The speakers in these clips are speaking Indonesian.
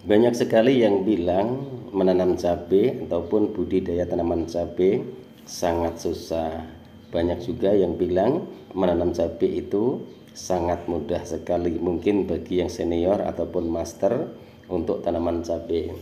Banyak sekali yang bilang menanam cabai ataupun budidaya tanaman cabai sangat susah. Banyak juga yang bilang menanam cabai itu sangat mudah sekali. Mungkin bagi yang senior ataupun master untuk tanaman cabai.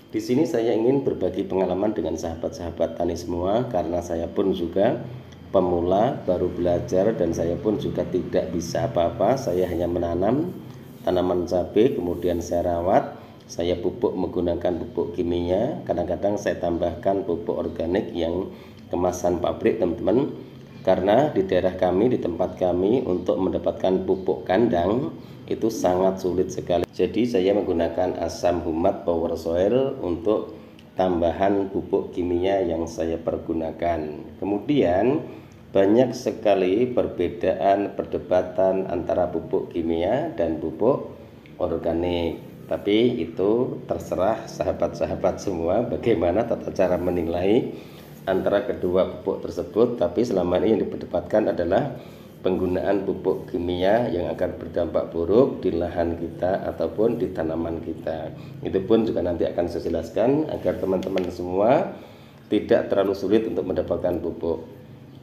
Di sini saya ingin berbagi pengalaman dengan sahabat-sahabat tani semua, karena saya pun juga pemula, baru belajar, dan saya pun juga tidak bisa apa-apa. Saya hanya menanam tanaman cabai, kemudian saya rawat, saya pupuk menggunakan pupuk kimia, kadang-kadang saya tambahkan pupuk organik yang kemasan pabrik, teman-teman. Karena di daerah kami, di tempat kami, untuk mendapatkan pupuk kandang itu sangat sulit sekali. Jadi saya menggunakan asam humat power soil untuk tambahan pupuk kimia yang saya pergunakan. Kemudian banyak sekali perbedaan perdebatan antara pupuk kimia dan pupuk organik. Tapi itu terserah sahabat-sahabat semua bagaimana tata cara menilai antara kedua pupuk tersebut. Tapi selama ini yang diperdebatkan adalah penggunaan pupuk kimia yang akan berdampak buruk di lahan kita ataupun di tanaman kita. Itu pun juga nanti akan saya jelaskan agar teman-teman semua tidak terlalu sulit untuk mendapatkan pupuk.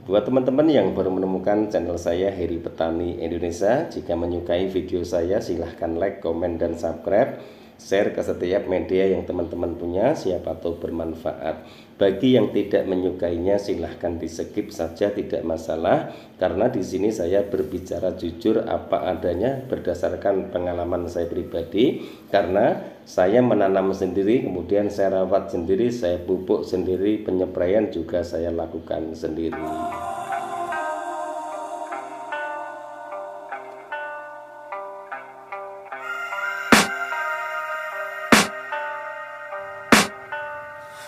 Buat teman-teman yang baru menemukan channel saya, Heri Petani Indonesia, jika menyukai video saya silahkan like, komen, dan subscribe. Share ke setiap media yang teman-teman punya, siapa tahu bermanfaat. Bagi yang tidak menyukainya silahkan di skip saja, tidak masalah. Karena di sini saya berbicara jujur apa adanya berdasarkan pengalaman saya pribadi. Karena saya menanam sendiri, kemudian saya rawat sendiri, saya pupuk sendiri, penyepraian juga saya lakukan sendiri.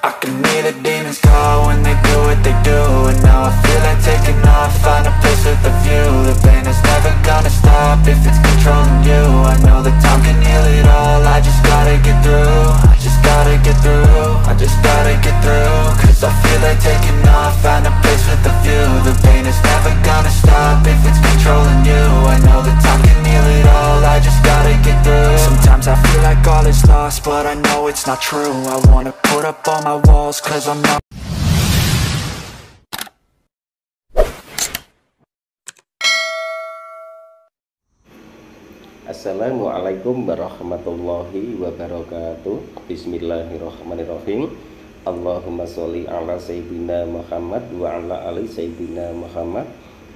I can hear the demons call when they do what they do. And now I feel like taking off, find a place with a view. The pain is never gonna stop if it's controlling you. I know that time can heal it all, I just gotta get through. I just gotta get through, I just gotta get through. Cause I feel like taking off, find a place with a view. The pain is never gonna stop if it's controlling you. I know that time can heal it all, I just gotta get through. Sometimes I feel like all is lost, but I know it's not true. I wanna put up all my walls cause I'm not. Assalamualaikum warahmatullahi wabarakatuh. Bismillahirrahmanirrahim. Allahumma sholli ala sayyidina Muhammad wa ala ali sayyidina Muhammad.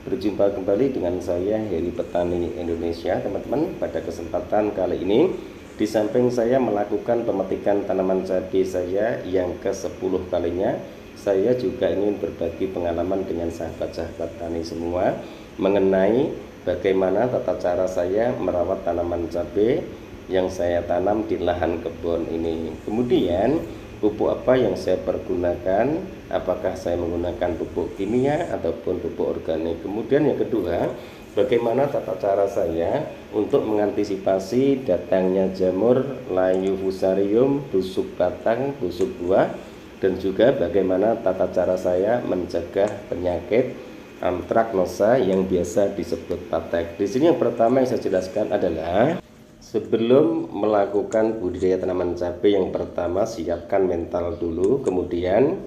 Berjumpa kembali dengan saya, Heri Petani Indonesia, teman-teman. Pada kesempatan kali ini, di samping saya melakukan pemetikan tanaman cabai saya yang ke-10 kalinya, saya juga ingin berbagi pengalaman dengan sahabat-sahabat tani semua mengenai bagaimana tata cara saya merawat tanaman cabai yang saya tanam di lahan kebun ini. Kemudian pupuk apa yang saya pergunakan, apakah saya menggunakan pupuk kimia ataupun pupuk organik. Kemudian yang kedua, bagaimana tata cara saya untuk mengantisipasi datangnya jamur, layu fusarium, busuk batang, busuk buah, dan juga bagaimana tata cara saya mencegah penyakit antraknosa yang biasa disebut patek. Di sini yang pertama yang saya jelaskan adalah sebelum melakukan budidaya tanaman cabai, yang pertama siapkan mental dulu, kemudian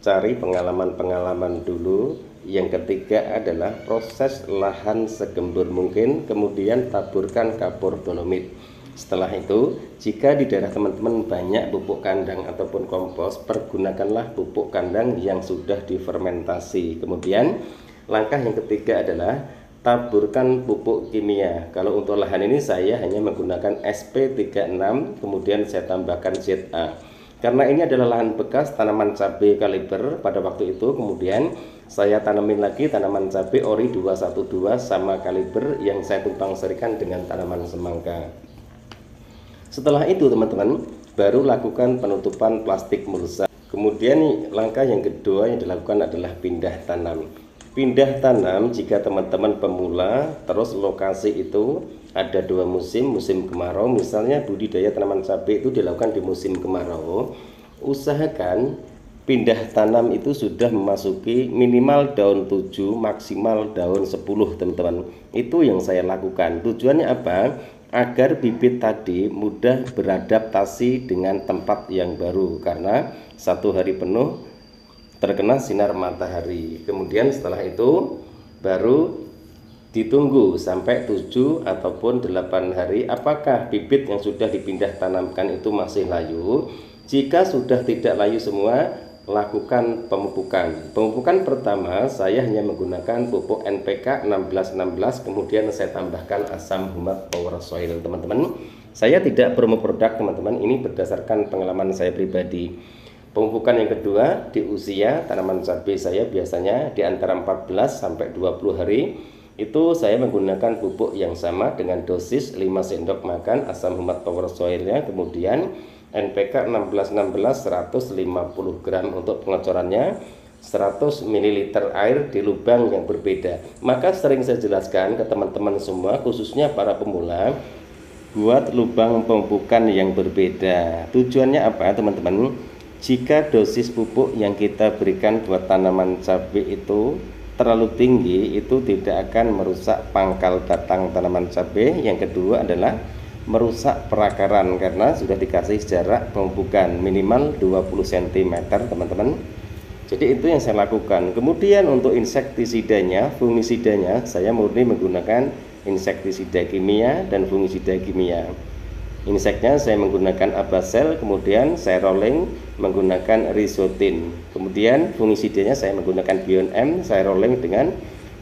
cari pengalaman-pengalaman dulu. Yang ketiga adalah proses lahan segembur mungkin, kemudian taburkan kapur dolomit. Setelah itu, jika di daerah teman-teman banyak pupuk kandang ataupun kompos, pergunakanlah pupuk kandang yang sudah difermentasi. Kemudian langkah yang ketiga adalah taburkan pupuk kimia. Kalau untuk lahan ini saya hanya menggunakan SP36, kemudian saya tambahkan ZA. Karena ini adalah lahan bekas tanaman cabai kaliber pada waktu itu, kemudian saya tanamin lagi tanaman cabai ori 212 sama kaliber yang saya tumpang serikan dengan tanaman semangka. Setelah itu teman-teman, baru lakukan penutupan plastik mulsa. Kemudian langkah yang kedua yang dilakukan adalah pindah tanam. Pindah tanam jika teman-teman pemula, terus lokasi itu ada dua musim, musim kemarau. Misalnya budidaya tanaman cabai itu dilakukan di musim kemarau, usahakan pindah tanam itu sudah memasuki minimal daun 7, maksimal daun 10, teman-teman. Itu yang saya lakukan. Tujuannya apa? agar bibit tadi mudah beradaptasi dengan tempat yang baru, karena 1 hari penuh terkena sinar matahari. Kemudian setelah itu baru ditunggu sampai 7 ataupun 8 hari apakah bibit yang sudah dipindah tanamkan itu masih layu. Jika sudah tidak layu semua, lakukan pemupukan. Pemupukan pertama saya hanya menggunakan pupuk NPK 1616, kemudian saya tambahkan asam humat power soil, teman-teman. Saya tidak promo produk, teman-teman, ini berdasarkan pengalaman saya pribadi. Pemupukan yang kedua, di usia tanaman cabai saya biasanya di antara 14 sampai 20 hari itu saya menggunakan pupuk yang sama dengan dosis 5 sendok makan asam humat power soilnya, kemudian NPK 1616 150 gram untuk pengecorannya, 100 ml air di lubang yang berbeda. Maka sering saya jelaskan ke teman-teman semua, khususnya para pemula, buat lubang pemupukan yang berbeda. Tujuannya apa, teman-teman? Jika dosis pupuk yang kita berikan buat tanaman cabai itu terlalu tinggi, itu tidak akan merusak pangkal batang tanaman cabai. Yang kedua adalah merusak perakaran karena sudah dikasih jarak pemupukan minimal 20 cm, teman-teman. Jadi itu yang saya lakukan. Kemudian untuk insektisidanya, fungisidanya, saya murni menggunakan insektisida kimia dan fungisida kimia. Inseknya saya menggunakan Abasel, kemudian saya rolling menggunakan Risotin. Kemudian fungisidanya saya menggunakan Bion M, saya rolling dengan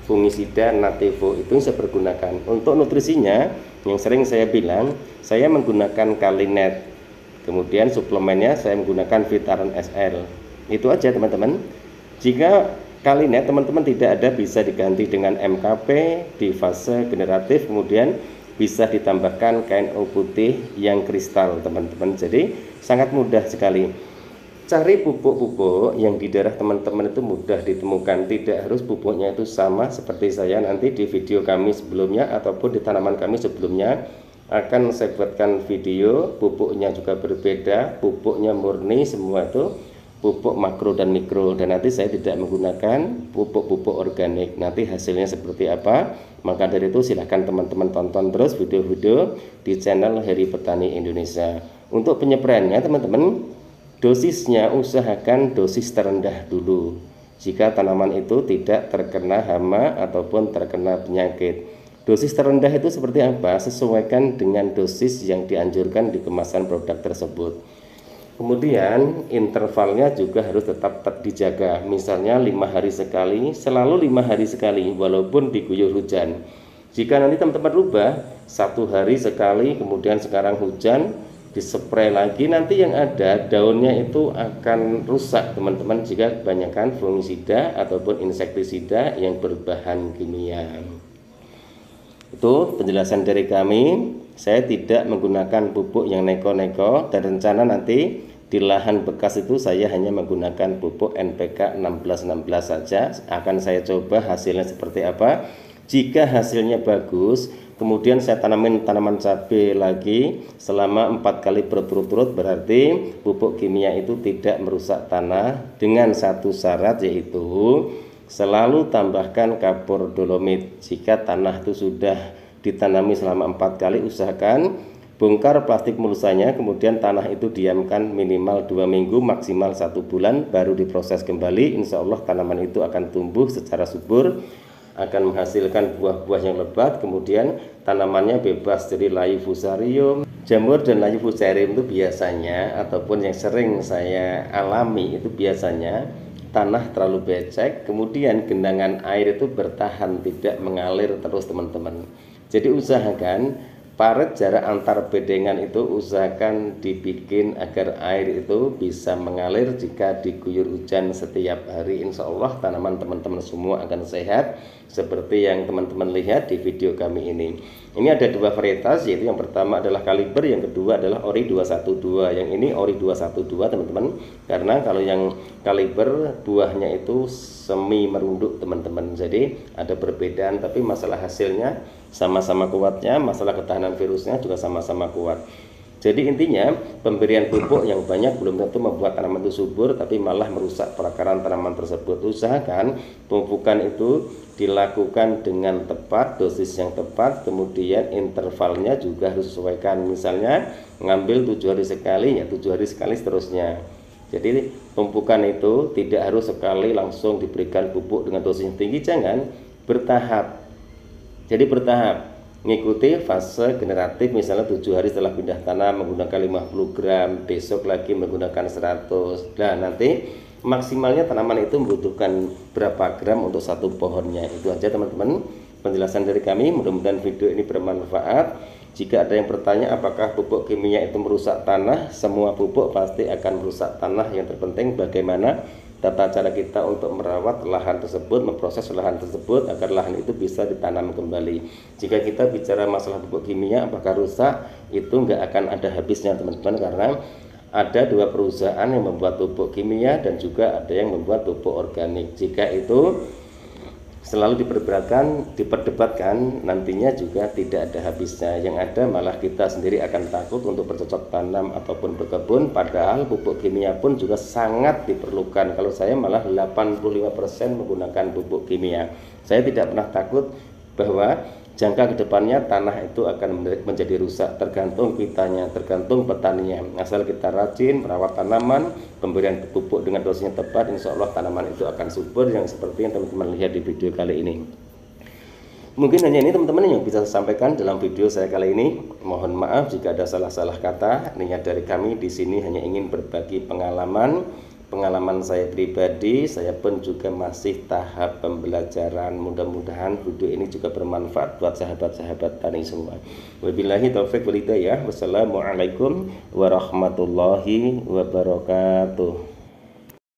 fungisida Nativo. Itu saya pergunakan. Untuk nutrisinya yang sering saya bilang, saya menggunakan Kalinet. Kemudian suplemennya saya menggunakan Vitaran SL. Itu aja, teman-teman. Jika Kalinet teman-teman tidak ada, bisa diganti dengan MKP di fase generatif, kemudian bisa ditambahkan KNO putih yang kristal, teman-teman. Jadi sangat mudah sekali. Cari pupuk-pupuk yang di daerah teman-teman itu mudah ditemukan. Tidak harus pupuknya itu sama seperti saya. Nanti di video kami sebelumnya ataupun di tanaman kami sebelumnya akan saya buatkan video. Pupuknya juga berbeda, pupuknya murni semua itu pupuk makro dan mikro, dan nanti saya tidak menggunakan pupuk-pupuk organik. Nanti hasilnya seperti apa, maka dari itu silahkan teman-teman tonton terus video-video di channel Heri Petani Indonesia. Untuk penyepraiannya, teman-teman, dosisnya usahakan dosis terendah dulu jika tanaman itu tidak terkena hama ataupun terkena penyakit. Dosis terendah itu seperti apa? Sesuaikan dengan dosis yang dianjurkan di kemasan produk tersebut. Kemudian intervalnya juga harus tetap dijaga. Misalnya 5 hari sekali, selalu 5 hari sekali walaupun diguyur hujan. Jika nanti teman-teman rubah 1 hari sekali, kemudian sekarang hujan, dispray lagi, nanti yang ada daunnya itu akan rusak, teman-teman, jika kebanyakan fungisida ataupun insektisida yang berbahan kimia. Itu penjelasan dari kami. Saya tidak menggunakan pupuk yang neko-neko, dan rencana nanti di lahan bekas itu saya hanya menggunakan pupuk NPK 1616 saja. Akan saya coba hasilnya seperti apa. Jika hasilnya bagus, kemudian saya tanamin tanaman cabai lagi selama 4 kali berturut-turut, berarti pupuk kimia itu tidak merusak tanah, dengan satu syarat, yaitu selalu tambahkan kapur dolomit. Jika tanah itu sudah ditanami selama 4 kali, usahakan bongkar plastik mulsanya, kemudian tanah itu diamkan minimal 2 minggu, maksimal 1 bulan, baru diproses kembali. Insya Allah tanaman itu akan tumbuh secara subur, akan menghasilkan buah-buah yang lebat. Kemudian tanamannya bebas dari layu fusarium, jamur dan layu fusarium. Itu biasanya ataupun yang sering saya alami itu biasanya tanah terlalu becek, kemudian genangan air itu bertahan, tidak mengalir terus, teman-teman. Jadi usahakan paret jarak antar bedengan itu usahakan dibikin agar air itu bisa mengalir. Jika diguyur hujan setiap hari, insya Allah tanaman teman-teman semua akan sehat seperti yang teman-teman lihat di video kami ini. Ini ada 2 varietas, yaitu yang pertama adalah kaliber, yang kedua adalah ori 212. Yang ini ori 212, teman-teman, karena kalau yang kaliber buahnya itu semi merunduk, teman-teman. Jadi ada perbedaan, tapi masalah hasilnya sama-sama kuatnya, masalah ketahanan virusnya juga sama-sama kuat. Jadi intinya pemberian pupuk yang banyak belum tentu membuat tanaman itu subur, tapi malah merusak perakaran tanaman tersebut. Usahakan pemupukan itu dilakukan dengan tepat, dosis yang tepat, kemudian intervalnya juga harus disesuaikan. Misalnya ngambil 7 hari sekali, ya 7 hari sekali seterusnya. Jadi pemupukan itu tidak harus sekali langsung diberikan pupuk dengan dosis yang tinggi, jangan, bertahap. Jadi bertahap, mengikuti fase generatif, misalnya 7 hari setelah pindah tanam menggunakan 50 gram, besok lagi menggunakan 100. Nah nanti maksimalnya tanaman itu membutuhkan berapa gram untuk satu pohonnya. Itu aja teman-teman penjelasan dari kami, mudah-mudahan video ini bermanfaat. Jika ada yang bertanya apakah pupuk kimia itu merusak tanah, semua pupuk pasti akan merusak tanah. Yang terpenting bagaimana tata cara kita untuk merawat lahan tersebut, memproses lahan tersebut agar lahan itu bisa ditanam kembali. Jika kita bicara masalah pupuk kimia apakah rusak, itu nggak akan ada habisnya teman-teman, karena ada 2 perusahaan yang membuat pupuk kimia dan juga ada yang membuat pupuk organik. Jika itu selalu diperdebatkan, nantinya juga tidak ada habisnya. Yang ada malah kita sendiri akan takut untuk bercocok tanam ataupun berkebun, padahal pupuk kimia pun juga sangat diperlukan. Kalau saya malah 85% menggunakan pupuk kimia. Saya tidak pernah takut bahwa jangka kedepannya tanah itu akan menjadi rusak, tergantung kitanya, tergantung petaninya. Asal kita rajin merawat tanaman, pemberian pupuk dengan dosisnya tepat, insya Allah tanaman itu akan subur, yang seperti yang teman-teman lihat di video kali ini. Mungkin hanya ini teman-teman yang bisa saya sampaikan dalam video saya kali ini. Mohon maaf jika ada salah-salah kata. Niat dari kami di sini hanya ingin berbagi pengalaman saya pribadi. Saya pun juga masih tahap pembelajaran. Mudah-mudahan video ini juga bermanfaat buat sahabat-sahabat tani semua. Wabillahi taufiq wal hidayah. Wassalamualaikum warahmatullahi wabarakatuh.